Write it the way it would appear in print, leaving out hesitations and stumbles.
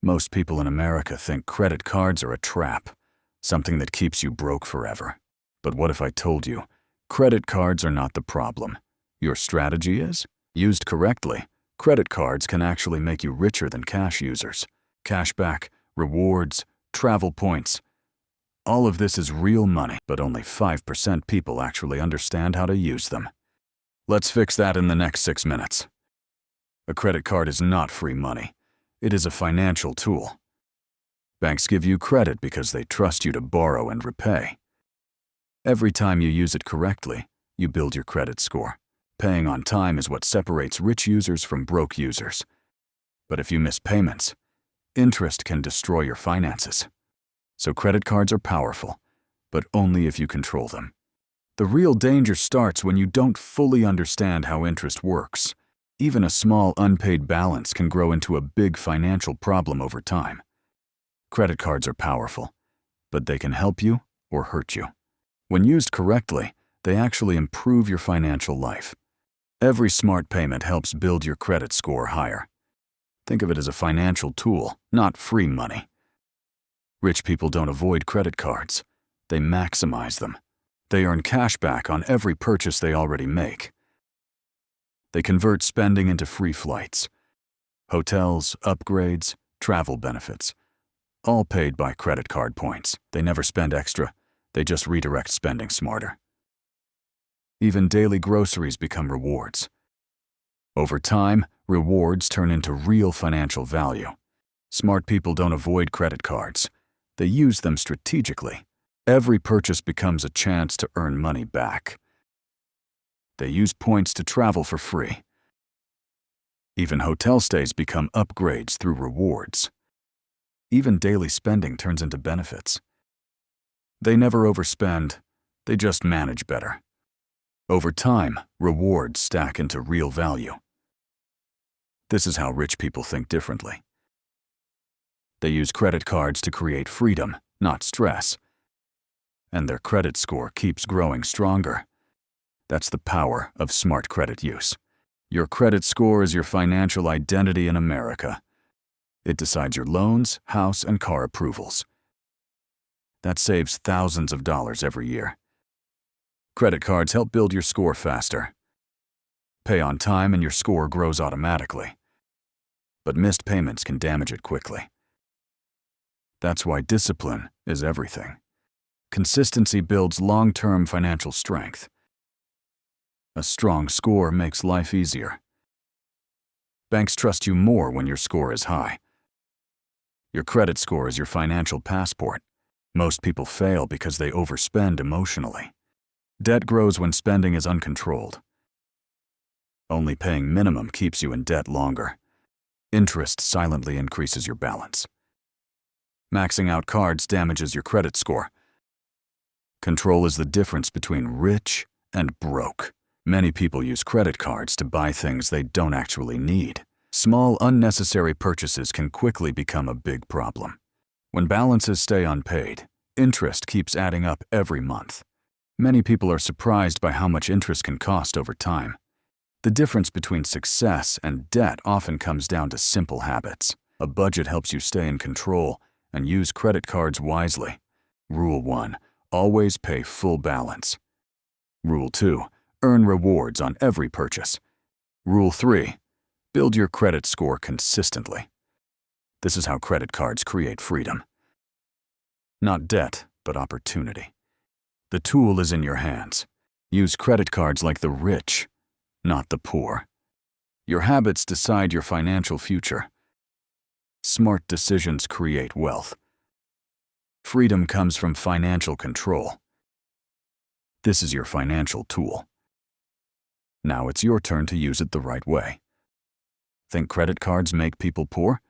Most people in America think credit cards are a trap, something that keeps you broke forever. But what if I told you, credit cards are not the problem? Your strategy is? Used correctly, credit cards can actually make you richer than cash users. Cashback, rewards, travel points. All of this is real money, but only 5% people actually understand how to use them. Let's fix that in the next 6 minutes. A credit card is not free money. It is a financial tool. Banks give you credit because they trust you to borrow and repay. Every time you use it correctly, you build your credit score. Paying on time is what separates rich users from broke users. But if you miss payments, interest can destroy your finances. So credit cards are powerful, but only if you control them. The real danger starts when you don't fully understand how interest works. Even a small unpaid balance can grow into a big financial problem over time. Credit cards are powerful, but they can help you or hurt you. When used correctly, they actually improve your financial life. Every smart payment helps build your credit score higher. Think of it as a financial tool, not free money. Rich people don't avoid credit cards. They maximize them. They earn cash back on every purchase they already make. They convert spending into free flights, hotels, upgrades, travel benefits, all paid by credit card points. They never spend extra. They just redirect spending smarter. Even daily groceries become rewards. Over time, rewards turn into real financial value. Smart people don't avoid credit cards. They use them strategically. Every purchase becomes a chance to earn money back. They use points to travel for free. Even hotel stays become upgrades through rewards. Even daily spending turns into benefits. They never overspend, they just manage better. Over time, rewards stack into real value. This is how rich people think differently. They use credit cards to create freedom, not stress. And their credit score keeps growing stronger. That's the power of smart credit use. Your credit score is your financial identity in America. It decides your loans, house, and car approvals. That saves thousands of dollars every year. Credit cards help build your score faster. Pay on time and your score grows automatically. But missed payments can damage it quickly. That's why discipline is everything. Consistency builds long-term financial strength. A strong score makes life easier. Banks trust you more when your score is high. Your credit score is your financial passport. Most people fail because they overspend emotionally. Debt grows when spending is uncontrolled. Only paying minimum keeps you in debt longer. Interest silently increases your balance. Maxing out cards damages your credit score. Control is the difference between rich and broke. Many people use credit cards to buy things they don't actually need. Small, unnecessary purchases can quickly become a big problem. When balances stay unpaid, interest keeps adding up every month. Many people are surprised by how much interest can cost over time. The difference between success and debt often comes down to simple habits. A budget helps you stay in control and use credit cards wisely. Rule 1. Always pay full balance. Rule 2. Earn rewards on every purchase. Rule 3. Build your credit score consistently. This is how credit cards create freedom. Not debt, but opportunity. The tool is in your hands. Use credit cards like the rich, not the poor. Your habits decide your financial future. Smart decisions create wealth. Freedom comes from financial control. This is your financial tool. Now it's your turn to use it the right way. Think credit cards make people poor?